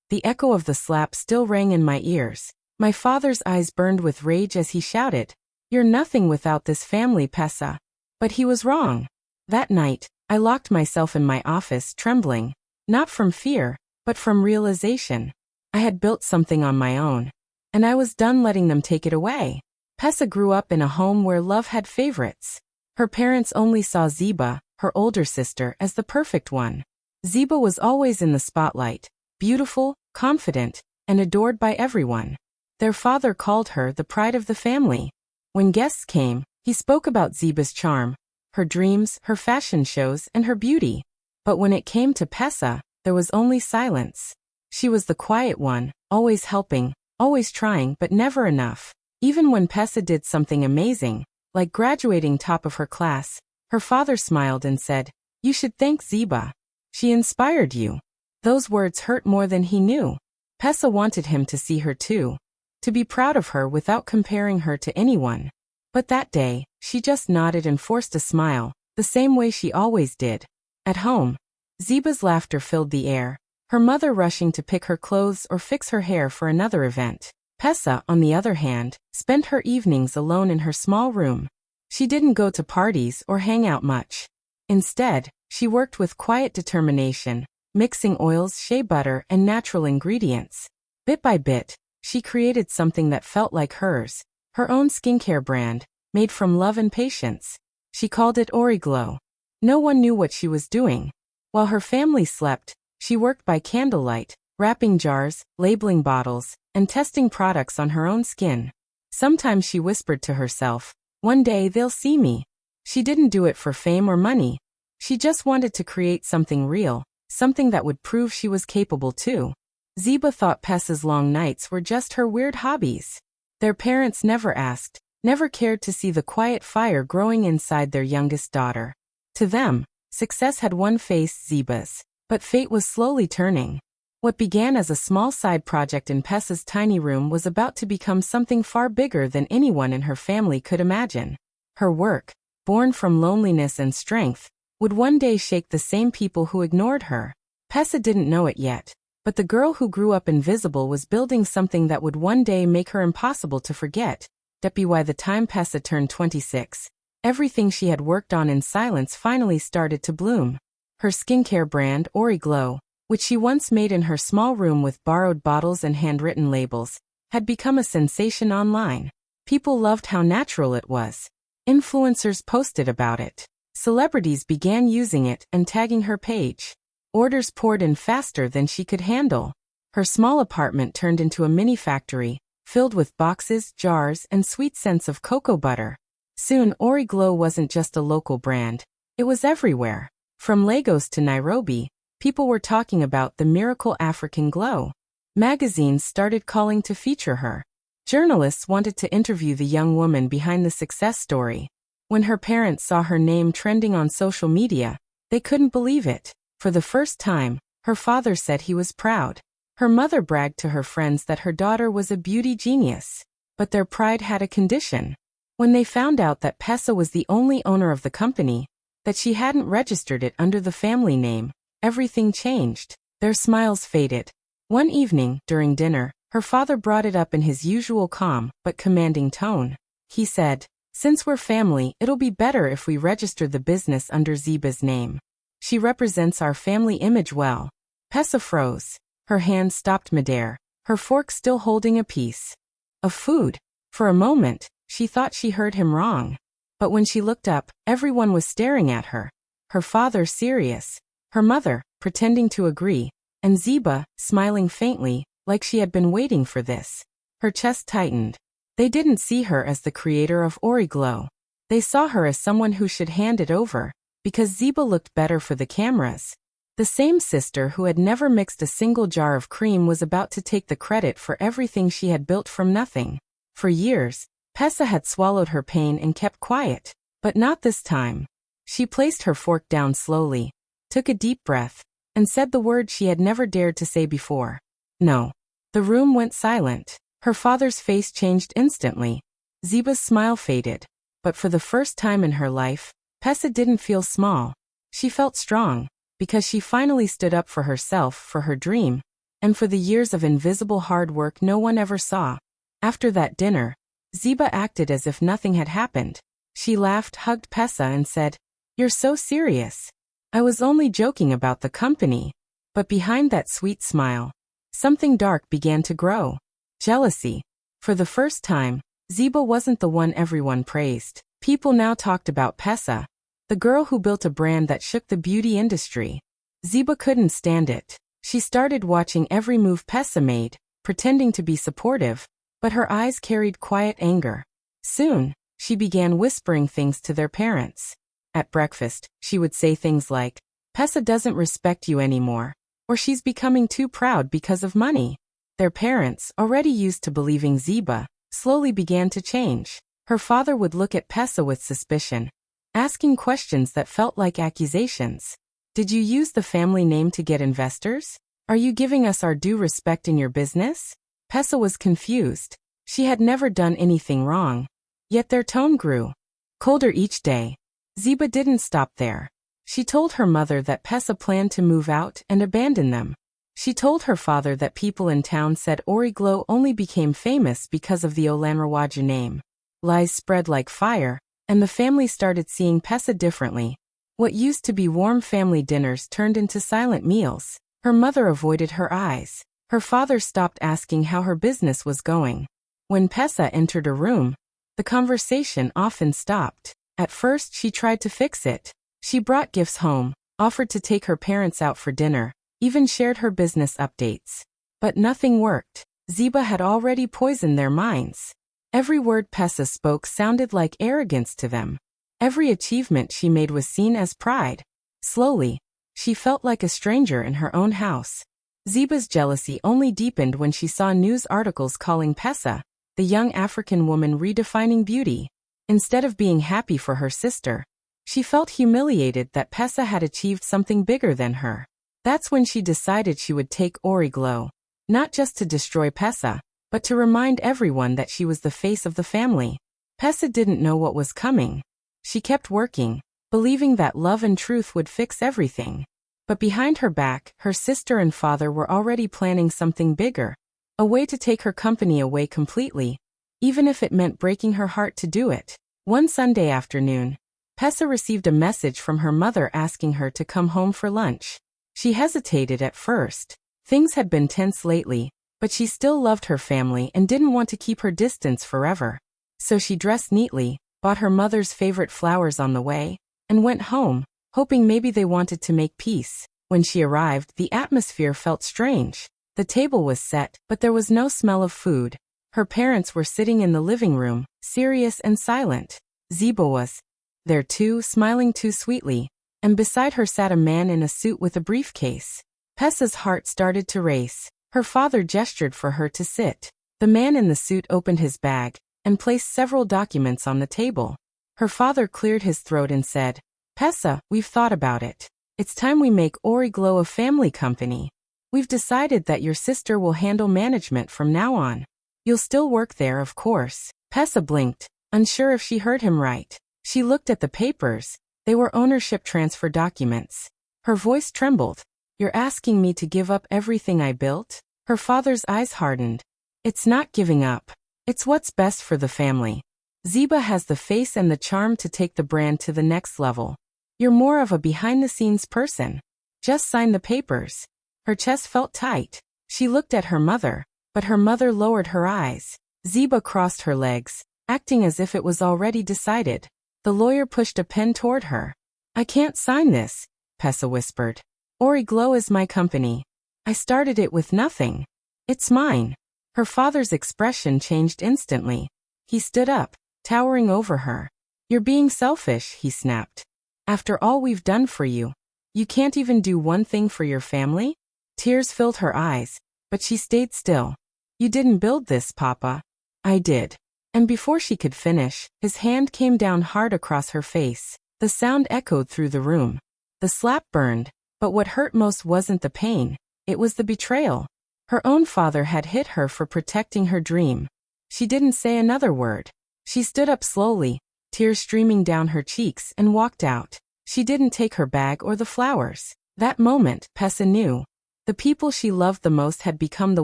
The echo of the slap still rang in my ears. My father's eyes burned with rage as he shouted, "You're nothing without this family, Pesa." But he was wrong. That night, I locked myself in my office trembling, not from fear, but from realization. I had built something on my own, and I was done letting them take it away. Pesa grew up in a home where love had favorites. Her parents only saw Ziba, her older sister, as the perfect one. Ziba was always in the spotlight, beautiful, confident, and adored by everyone. Their father called her the pride of the family. When guests came, he spoke about Ziba's charm, her dreams, her fashion shows, and her beauty. But when it came to Pesa, there was only silence. She was the quiet one, always helping, always trying, but never enough. Even when Pesa did something amazing, like graduating top of her class, her father smiled and said, "You should thank Ziba. She inspired you." Those words hurt more than he knew. Pesa wanted him to see her too, to be proud of her without comparing her to anyone. But that day, she just nodded and forced a smile, the same way she always did. At home, Ziba's laughter filled the air, her mother rushing to pick her clothes or fix her hair for another event. Pesa, on the other hand, spent her evenings alone in her small room. She didn't go to parties or hang out much. Instead, she worked with quiet determination, mixing oils, shea butter, and natural ingredients. Bit by bit, she created something that felt like hers, her own skincare brand, made from love and patience. She called it Origlow. No one knew what she was doing. While her family slept, she worked by candlelight, wrapping jars, labeling bottles, and testing products on her own skin. Sometimes she whispered to herself, "One day they'll see me." She didn't do it for fame or money. She just wanted to create something real, something that would prove she was capable too. Ziba thought Pesa's long nights were just her weird hobbies. Their parents never asked, never cared to see the quiet fire growing inside their youngest daughter. To them, success had one face, Ziba's. But fate was slowly turning. What began as a small side project in Pesa's tiny room was about to become something far bigger than anyone in her family could imagine. Her work, born from loneliness and strength, would one day shake the same people who ignored her. Pesa didn't know it yet, but the girl who grew up invisible was building something that would one day make her impossible to forget. By the time Pesa turned 26, everything she had worked on in silence finally started to bloom. Her skincare brand, Origlow, which she once made in her small room with borrowed bottles and handwritten labels, had become a sensation online. People loved how natural it was. Influencers posted about it. Celebrities began using it and tagging her page. Orders poured in faster than she could handle. Her small apartment turned into a mini factory, filled with boxes, jars, and sweet scents of cocoa butter. Soon, Origlow wasn't just a local brand. It was everywhere. From Lagos to Nairobi, people were talking about the miracle African glow. Magazines started calling to feature her. Journalists wanted to interview the young woman behind the success story. When her parents saw her name trending on social media, they couldn't believe it. For the first time, her father said he was proud. Her mother bragged to her friends that her daughter was a beauty genius. But their pride had a condition. When they found out that Pesa was the only owner of the company, that she hadn't registered it under the family name, everything changed. Their smiles faded. One evening, during dinner, her father brought it up in his usual calm but commanding tone. He said, "Since we're family, it'll be better if we register the business under Ziba's name. She represents our family image well." Pesa froze. Her hand stopped midair, her fork still holding a piece of food. For a moment, she thought she heard him wrong. But when she looked up, everyone was staring at her. Her father serious, her mother pretending to agree, and Ziba smiling faintly, like she had been waiting for this. Her chest tightened. They didn't see her as the creator of Origlow. They saw her as someone who should hand it over, because Ziba looked better for the cameras. The same sister who had never mixed a single jar of cream was about to take the credit for everything she had built from nothing. For years, Pesa had swallowed her pain and kept quiet, but not this time. She placed her fork down slowly, took a deep breath, and said the word she had never dared to say before. No. The room went silent. Her father's face changed instantly. Ziba's smile faded. But for the first time in her life, Pesa didn't feel small. She felt strong, because she finally stood up for herself, for her dream. and for the years of invisible hard work no one ever saw. After that dinner, Ziba acted as if nothing had happened. She laughed, hugged Pesa and said, "You're so serious. I was only joking about the company." But behind that sweet smile, something dark began to grow. Jealousy. For the first time, Ziba wasn't the one everyone praised. People now talked about Pesa, the girl who built a brand that shook the beauty industry. Ziba couldn't stand it. She started watching every move Pesa made, pretending to be supportive, but her eyes carried quiet anger. Soon, she began whispering things to their parents. At breakfast, she would say things like, "Pesa doesn't respect you anymore," or "She's becoming too proud because of money." Their parents, already used to believing Ziba, slowly began to change. Her father would look at Pesa with suspicion, asking questions that felt like accusations. "Did you use the family name to get investors? Are you giving us our due respect in your business?" Pesa was confused. She had never done anything wrong. Yet their tone grew colder each day. Ziba didn't stop there. She told her mother that Pesa planned to move out and abandon them. She told her father that people in town said Origlo only became famous because of the Olanrawaju name. Lies spread like fire, and the family started seeing Pesa differently. What used to be warm family dinners turned into silent meals. Her mother avoided her eyes. Her father stopped asking how her business was going. When Pesa entered a room, the conversation often stopped. At first she tried to fix it. She brought gifts home, offered to take her parents out for dinner, even shared her business updates. But nothing worked. Ziba had already poisoned their minds. Every word Pesa spoke sounded like arrogance to them. Every achievement she made was seen as pride. Slowly, she felt like a stranger in her own house. Ziba's jealousy only deepened when she saw news articles calling Pesa the young African woman redefining beauty. Instead of being happy for her sister, she felt humiliated that Pesa had achieved something bigger than her. That's when she decided she would take Origlo, not just to destroy Pesa, but to remind everyone that she was the face of the family. Pesa didn't know what was coming. She kept working, believing that love and truth would fix everything. But behind her back, her sister and father were already planning something bigger. A way to take her company away completely, even if it meant breaking her heart to do it. One Sunday afternoon, Pesa received a message from her mother asking her to come home for lunch. She hesitated at first. Things had been tense lately, but she still loved her family and didn't want to keep her distance forever. So she dressed neatly, bought her mother's favorite flowers on the way, and went home, hoping maybe they wanted to make peace. When she arrived, the atmosphere felt strange. The table was set, but there was no smell of food. Her parents were sitting in the living room, serious and silent. Ziba was there too, smiling too sweetly, and beside her sat a man in a suit with a briefcase. Pesa's heart started to race. Her father gestured for her to sit. The man in the suit opened his bag and placed several documents on the table. Her father cleared his throat and said, "Pesa, we've thought about it. It's time we make Origlo a family company. We've decided that your sister will handle management from now on. You'll still work there, of course." Pesa blinked, unsure if she heard him right. She looked at the papers. They were ownership transfer documents. Her voice trembled. "You're asking me to give up everything I built?" Her father's eyes hardened. "It's not giving up. It's what's best for the family. Ziba has the face and the charm to take the brand to the next level. You're more of a behind-the-scenes person. Just sign the papers." Her chest felt tight. She looked at her mother, but her mother lowered her eyes. Ziba crossed her legs, acting as if it was already decided. The lawyer pushed a pen toward her. "I can't sign this," Pesa whispered. "Origlo is my company. I started it with nothing. It's mine." Her father's expression changed instantly. He stood up, towering over her. "You're being selfish," he snapped. "After all we've done for you, you can't even do one thing for your family?" Tears filled her eyes, but she stayed still. "You didn't build this, Papa." "I did." And before she could finish, his hand came down hard across her face. The sound echoed through the room. The slap burned, but what hurt most wasn't the pain. It was the betrayal. Her own father had hit her for protecting her dream. She didn't say another word. She stood up slowly, tears streaming down her cheeks, and walked out. She didn't take her bag or the flowers. That moment, Pesa knew. The people she loved the most had become the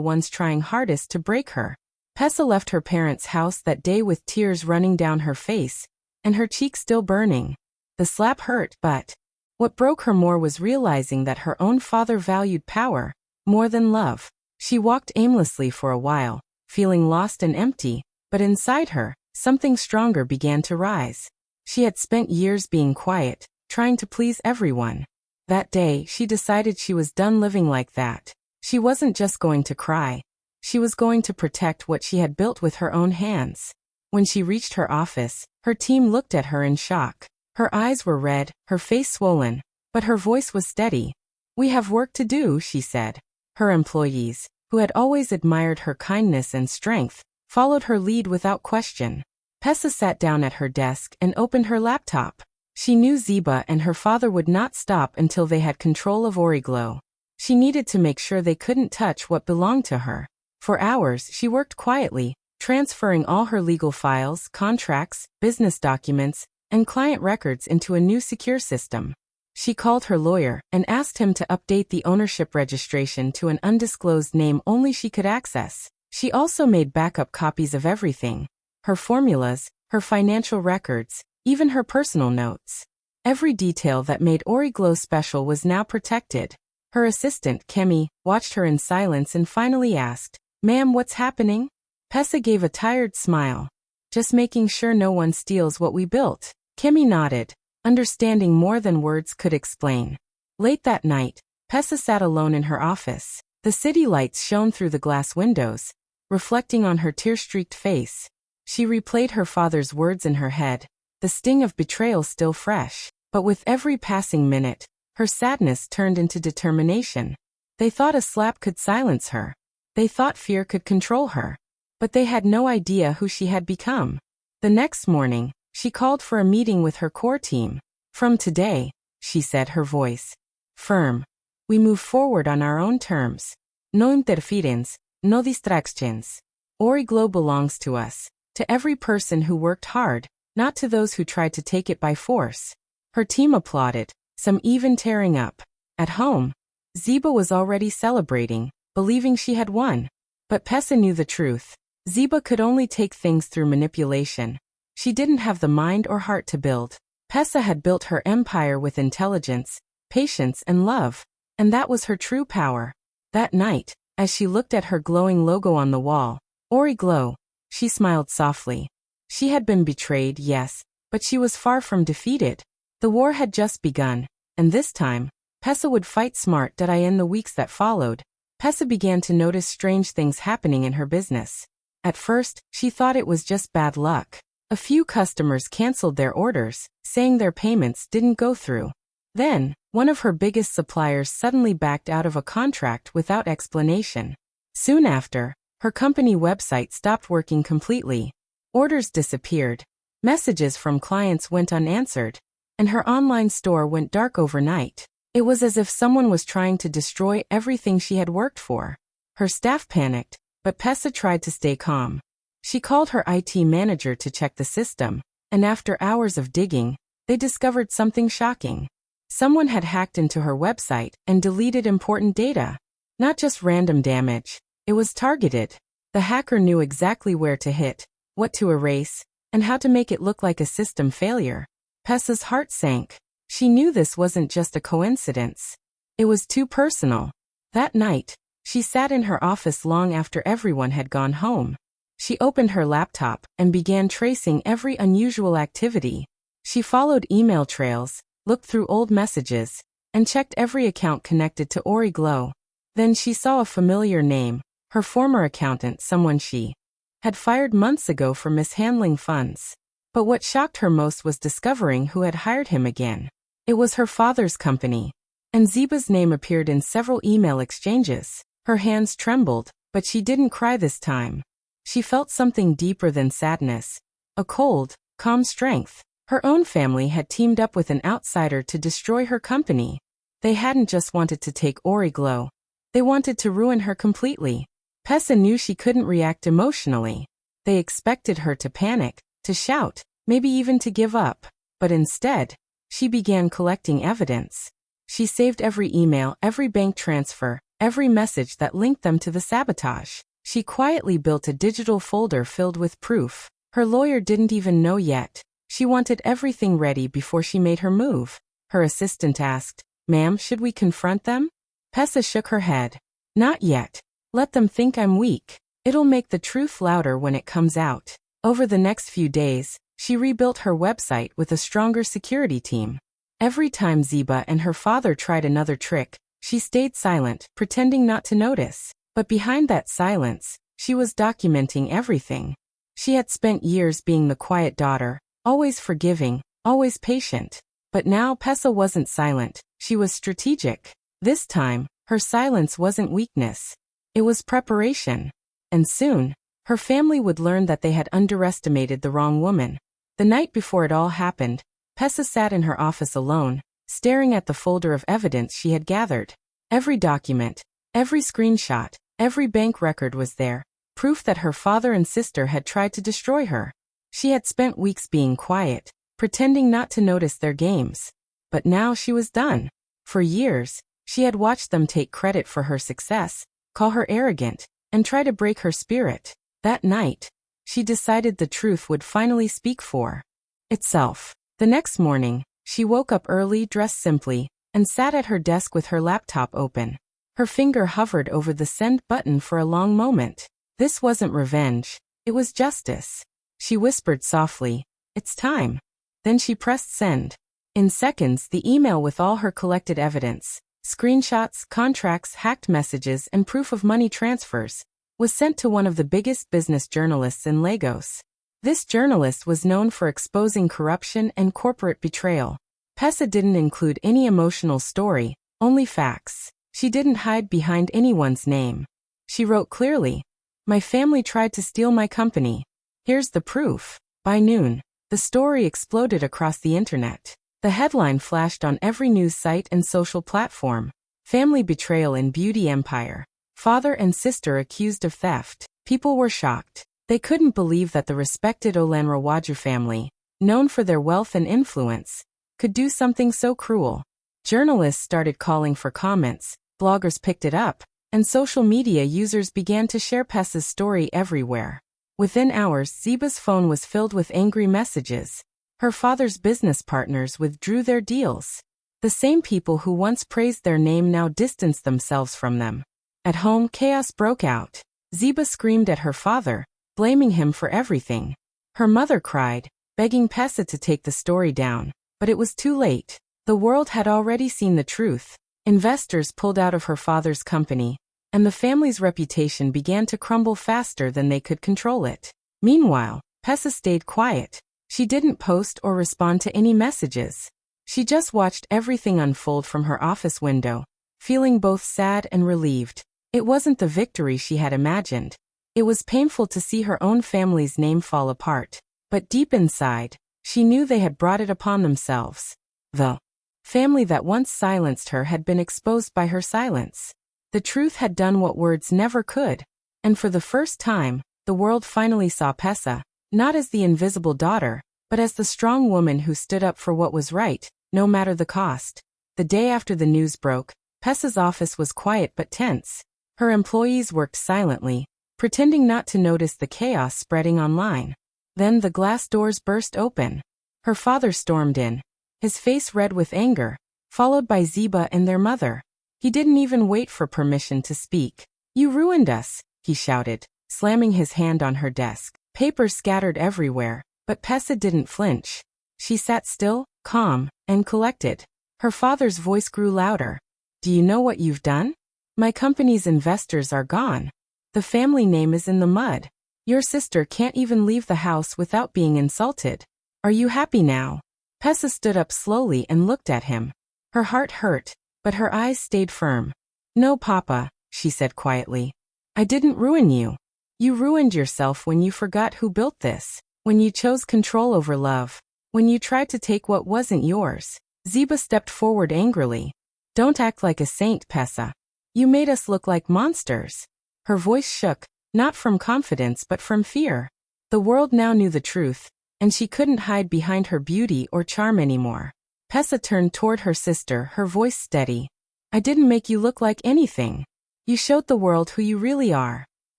ones trying hardest to break her. Pessa left her parents' house that day with tears running down her face, and her cheeks still burning. The slap hurt, but what broke her more was realizing that her own father valued power more than love. She walked aimlessly for a while, feeling lost and empty, but inside her, something stronger began to rise. She had spent years being quiet, trying to please everyone. That day, she decided she was done living like that. She wasn't just going to cry. She was going to protect what she had built with her own hands. When she reached her office, her team looked at her in shock. Her eyes were red, her face swollen, but her voice was steady. "We have work to do," she said. Her employees, who had always admired her kindness and strength, followed her lead without question. Pessa sat down at her desk and opened her laptop. She knew Ziba and her father would not stop until they had control of Origlo. She needed to make sure they couldn't touch what belonged to her. For hours, she worked quietly, transferring all her legal files, contracts, business documents, and client records into a new secure system. She called her lawyer and asked him to update the ownership registration to an undisclosed name only she could access. She also made backup copies of everything: her formulas, her financial records, even her personal notes. Every detail that made Origlo special was now protected. Her assistant, Kemi, watched her in silence and finally asked, "Ma'am, what's happening?" Pessa gave a tired smile. "Just making sure no one steals what we built." Kemi nodded, understanding more than words could explain. Late that night, Pessa sat alone in her office. The city lights shone through the glass windows, reflecting on her tear-streaked face. She replayed her father's words in her head, the sting of betrayal still fresh. But with every passing minute, her sadness turned into determination. They thought a slap could silence her. They thought fear could control her. But they had no idea who she had become. The next morning, she called for a meeting with her core team. "From today," she said, her voice firm, "we move forward on our own terms. No interference, no distractions. Origlo belongs to us, to every person who worked hard, not to those who tried to take it by force." Her team applauded, some even tearing up. At home, Ziba was already celebrating, believing she had won. But Pessa knew the truth. Ziba could only take things through manipulation. She didn't have the mind or heart to build. Pessa had built her empire with intelligence, patience, and love, and that was her true power. That night, as she looked at her glowing logo on the wall, Origlo, she smiled softly. She had been betrayed, yes, but she was far from defeated. The war had just begun, and this time, Pessa would fight smart. In the weeks that followed, Pessa began to notice strange things happening in her business. At first, she thought it was just bad luck. A few customers canceled their orders, saying their payments didn't go through. Then, one of her biggest suppliers suddenly backed out of a contract without explanation. Soon after, her company website stopped working completely. Orders disappeared. Messages from clients went unanswered, and her online store went dark overnight. It was as if someone was trying to destroy everything she had worked for. Her staff panicked, but Pessa tried to stay calm. She called her IT manager to check the system, and after hours of digging, they discovered something shocking. Someone had hacked into her website and deleted important data. Not just random damage, it was targeted. The hacker knew exactly where to hit, what to erase, and how to make it look like a system failure. Pessa's heart sank. She knew this wasn't just a coincidence. It was too personal. That night, she sat in her office long after everyone had gone home. She opened her laptop and began tracing every unusual activity. She followed email trails, looked through old messages, and checked every account connected to Origlo. Then she saw a familiar name, her former accountant, someone she had fired months ago for mishandling funds. But what shocked her most was discovering who had hired him again. It was her father's company, and Ziba's name appeared in several email exchanges. Her hands trembled, but she didn't cry this time. She felt something deeper than sadness, a cold, calm strength. Her own family had teamed up with an outsider to destroy her company. They hadn't just wanted to take Origlo. They wanted to ruin her completely. Pessa knew she couldn't react emotionally. They expected her to panic, to shout, maybe even to give up. But instead, she began collecting evidence. She saved every email, every bank transfer, every message that linked them to the sabotage. She quietly built a digital folder filled with proof. Her lawyer didn't even know yet. She wanted everything ready before she made her move. Her assistant asked, "Ma'am, should we confront them?" Pessa shook her head. "Not yet. Let them think I'm weak. It'll make the truth louder when it comes out." Over the next few days, she rebuilt her website with a stronger security team. Every time Ziba and her father tried another trick, she stayed silent, pretending not to notice. But behind that silence, she was documenting everything. She had spent years being the quiet daughter, always forgiving, always patient. But now Pessa wasn't silent, she was strategic. This time, her silence wasn't weakness. It was preparation. And soon, her family would learn that they had underestimated the wrong woman. The night before it all happened, Pessa sat in her office alone, staring at the folder of evidence she had gathered. Every document, every screenshot, every bank record was there, proof that her father and sister had tried to destroy her. She had spent weeks being quiet, pretending not to notice their games. But now she was done. For years, she had watched them take credit for her success, call her arrogant, and try to break her spirit. That night, she decided the truth would finally speak for itself. The next morning, she woke up early, dressed simply, and sat at her desk with her laptop open. Her finger hovered over the send button for a long moment. This wasn't revenge, it was justice. She whispered softly, "It's time." Then she pressed send. In seconds, the email with all her collected evidence, screenshots, contracts, hacked messages, and proof of money transfers, was sent to one of the biggest business journalists in Lagos. This journalist was known for exposing corruption and corporate betrayal. Pessa didn't include any emotional story, only facts. She didn't hide behind anyone's name. She wrote clearly, "My family tried to steal my company. Here's the proof." By noon, the story exploded across the internet. The headline flashed on every news site and social platform. "Family betrayal in beauty empire. Father and sister accused of theft." People were shocked. They couldn't believe that the respected Olanrewaju family, known for their wealth and influence, could do something so cruel. Journalists started calling for comments, bloggers picked it up, and social media users began to share Pessa's story everywhere. Within hours, Ziba's phone was filled with angry messages. Her father's business partners withdrew their deals. The same people who once praised their name now distanced themselves from them. At home, chaos broke out. Ziba screamed at her father, blaming him for everything. Her mother cried, begging Pessa to take the story down. But it was too late. The world had already seen the truth. Investors pulled out of her father's company, and the family's reputation began to crumble faster than they could control it. Meanwhile, Pessa stayed quiet. She didn't post or respond to any messages. She just watched everything unfold from her office window, feeling both sad and relieved. It wasn't the victory she had imagined. It was painful to see her own family's name fall apart. But deep inside, she knew they had brought it upon themselves. The family that once silenced her had been exposed by her silence. The truth had done what words never could. And for the first time, the world finally saw Pessa, not as the invisible daughter, but as the strong woman who stood up for what was right, no matter the cost. The day after the news broke, Pessa's office was quiet but tense. Her employees worked silently, pretending not to notice the chaos spreading online. Then the glass doors burst open. Her father stormed in, his face red with anger, followed by Ziba and their mother. He didn't even wait for permission to speak. "You ruined us," he shouted, slamming his hand on her desk. Papers scattered everywhere, but Pessa didn't flinch. She sat still, calm, and collected. Her father's voice grew louder. "Do you know what you've done? My company's investors are gone. The family name is in the mud. Your sister can't even leave the house without being insulted. Are you happy now?" Pessa stood up slowly and looked at him. Her heart hurt, but her eyes stayed firm. "No, Papa," she said quietly. "I didn't ruin you. You ruined yourself when you forgot who built this, when you chose control over love, when you tried to take what wasn't yours." Ziba stepped forward angrily. "Don't act like a saint, Pessa. You made us look like monsters." Her voice shook, not from confidence but from fear. The world now knew the truth, and she couldn't hide behind her beauty or charm anymore. Pessa turned toward her sister, her voice steady. "I didn't make you look like anything. You showed the world who you really are.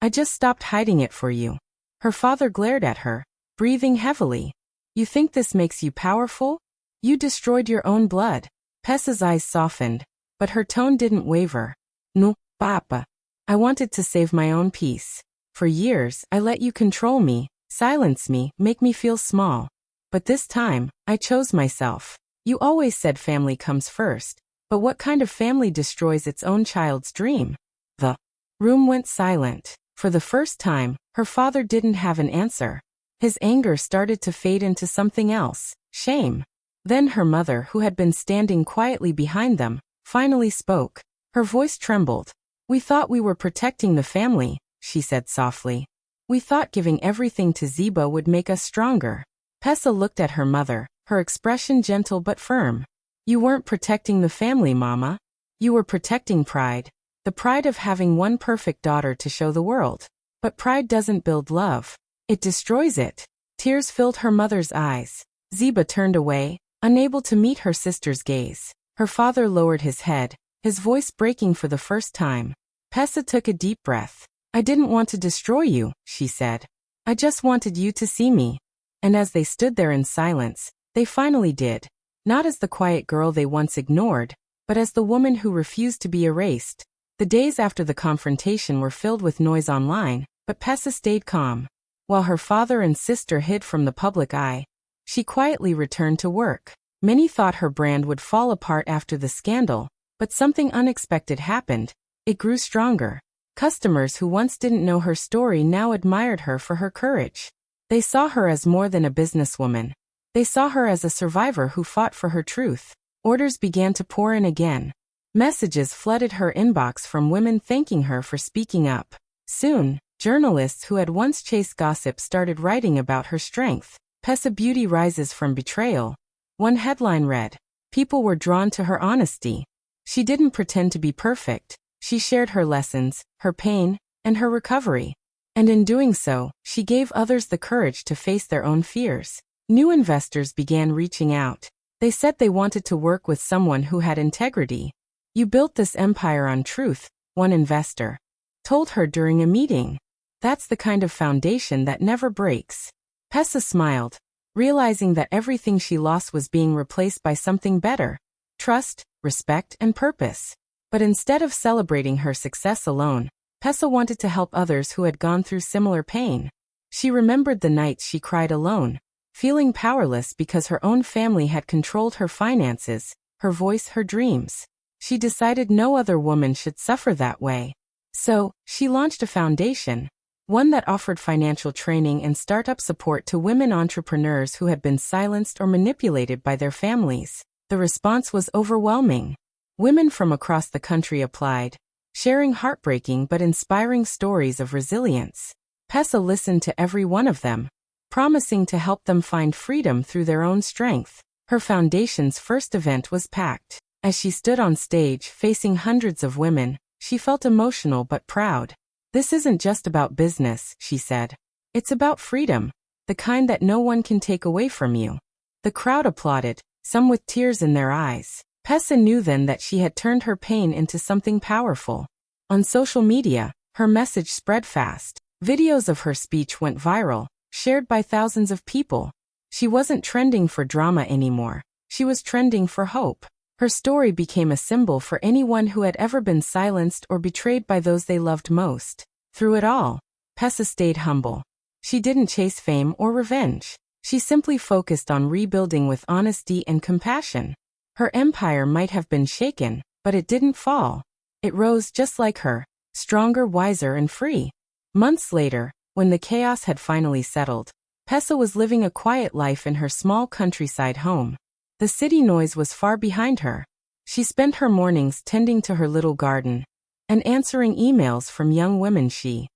I just stopped hiding it for you. Her father glared at her, breathing heavily. You think this makes you powerful? You destroyed your own blood. Pessa's eyes softened, but her tone didn't waver. No, papa. I wanted to save my own peace. For years, I let you control me, silence me, make me feel small. But this time, I chose myself. You always said family comes first. But what kind of family destroys its own child's dream? The room went silent. For the first time, her father didn't have an answer. His anger started to fade into something else, shame. Then her mother, who had been standing quietly behind them, finally spoke. Her voice trembled. We thought we were protecting the family, she said softly. We thought giving everything to Ziba would make us stronger. Pessa looked at her mother, her expression gentle but firm. You weren't protecting the family, Mama. You were protecting pride. The pride of having one perfect daughter to show the world. But pride doesn't build love. It destroys it. Tears filled her mother's eyes. Ziba turned away, unable to meet her sister's gaze. Her father lowered his head, his voice breaking for the first time. Pessa took a deep breath. I didn't want to destroy you, she said. I just wanted you to see me. And as they stood there in silence, they finally did. Not as the quiet girl they once ignored, but as the woman who refused to be erased. The days after the confrontation were filled with noise online, but Pessa stayed calm. While her father and sister hid from the public eye, she quietly returned to work. Many thought her brand would fall apart after the scandal, but something unexpected happened. It grew stronger. Customers who once didn't know her story now admired her for her courage. They saw her as more than a businesswoman. They saw her as a survivor who fought for her truth. Orders began to pour in again. Messages flooded her inbox from women thanking her for speaking up. Soon, journalists who had once chased gossip started writing about her strength. Pessa Beauty rises from betrayal. One headline read, people were drawn to her honesty. She didn't pretend to be perfect. She shared her lessons, her pain, and her recovery. And in doing so, she gave others the courage to face their own fears. New investors began reaching out. They said they wanted to work with someone who had integrity. You built this empire on truth, one investor told her during a meeting. That's the kind of foundation that never breaks. Pessa smiled, realizing that everything she lost was being replaced by something better. Trust, respect, and purpose. But instead of celebrating her success alone, Pessa wanted to help others who had gone through similar pain. She remembered the nights she cried alone, feeling powerless because her own family had controlled her finances, her voice, her dreams. She decided no other woman should suffer that way. So, she launched a foundation, one that offered financial training and startup support to women entrepreneurs who had been silenced or manipulated by their families. The response was overwhelming. Women from across the country applied, sharing heartbreaking but inspiring stories of resilience. Pessa listened to every one of them, promising to help them find freedom through their own strength. Her foundation's first event was packed. As she stood on stage facing hundreds of women, she felt emotional but proud. This isn't just about business, she said. It's about freedom, the kind that no one can take away from you. The crowd applauded, some with tears in their eyes. Pessa knew then that she had turned her pain into something powerful. On social media, her message spread fast. Videos of her speech went viral, shared by thousands of people. She wasn't trending for drama anymore. She was trending for hope. Her story became a symbol for anyone who had ever been silenced or betrayed by those they loved most. Through it all, Pessa stayed humble. She didn't chase fame or revenge. She simply focused on rebuilding with honesty and compassion. Her empire might have been shaken, but it didn't fall. It rose just like her, stronger, wiser, and free. Months later, when the chaos had finally settled, Pessa was living a quiet life in her small countryside home. The city noise was far behind her. She spent her mornings tending to her little garden and answering emails from young women she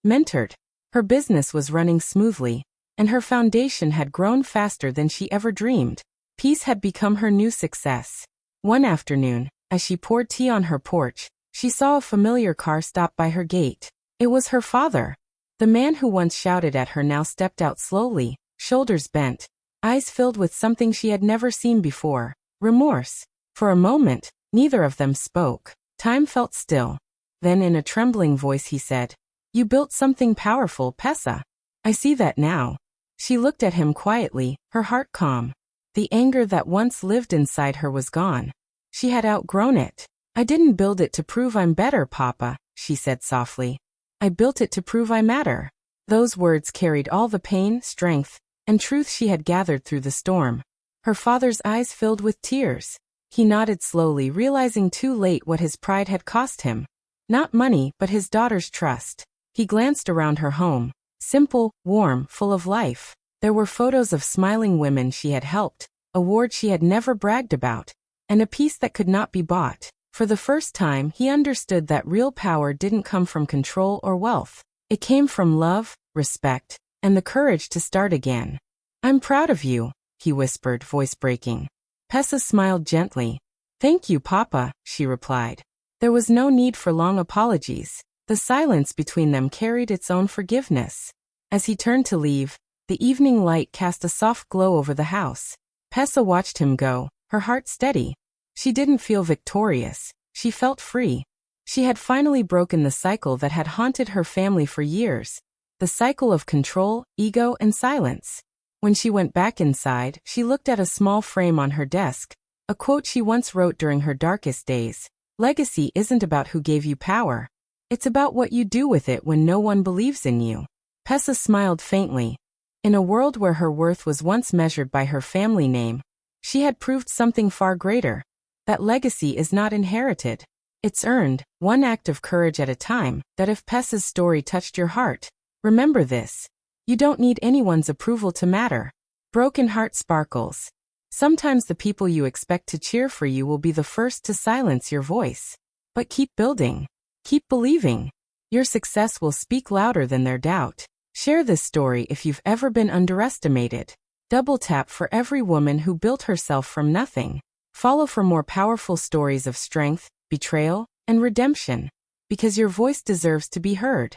mentored. Her business was running smoothly, and her foundation had grown faster than she ever dreamed. Peace had become her new success. One afternoon, as she poured tea on her porch, she saw a familiar car stop by her gate. It was her father. The man who once shouted at her now stepped out slowly, shoulders bent, eyes filled with something she had never seen before, remorse. For a moment, neither of them spoke. Time felt still. Then in a trembling voice he said, "You built something powerful, Pesa. I see that now." She looked at him quietly, her heart calm. The anger that once lived inside her was gone. She had outgrown it. "I didn't build it to prove I'm better, Papa," she said softly. "I built it to prove I matter." Those words carried all the pain, strength, and truth she had gathered through the storm. Her father's eyes filled with tears. He nodded slowly, realizing too late what his pride had cost him. Not money, but his daughter's trust. He glanced around her home. Simple, warm, full of life. There were photos of smiling women she had helped, awards she had never bragged about, and a peace that could not be bought. For the first time, he understood that real power didn't come from control or wealth. It came from love, respect, and the courage to start again. "I'm proud of you," he whispered, voice breaking. Pesa smiled gently. "Thank you, Papa," she replied. There was no need for long apologies. The silence between them carried its own forgiveness. As he turned to leave, the evening light cast a soft glow over the house. Pesa watched him go, her heart steady. She didn't feel victorious. She felt free. She had finally broken the cycle that had haunted her family for years. The cycle of control, ego, and silence. When she went back inside, she looked at a small frame on her desk, a quote she once wrote during her darkest days. "Legacy isn't about who gave you power. It's about what you do with it when no one believes in you." Pesa smiled faintly. In a world where her worth was once measured by her family name, she had proved something far greater. That legacy is not inherited. It's earned, one act of courage at a time. That if Pesa's story touched your heart, remember this. You don't need anyone's approval to matter. Broken heart sparkles. Sometimes the people you expect to cheer for you will be the first to silence your voice. But keep building. Keep believing. Your success will speak louder than their doubt. Share this story if you've ever been underestimated. Double tap for every woman who built herself from nothing. Follow for more powerful stories of strength, betrayal, and redemption. Because your voice deserves to be heard.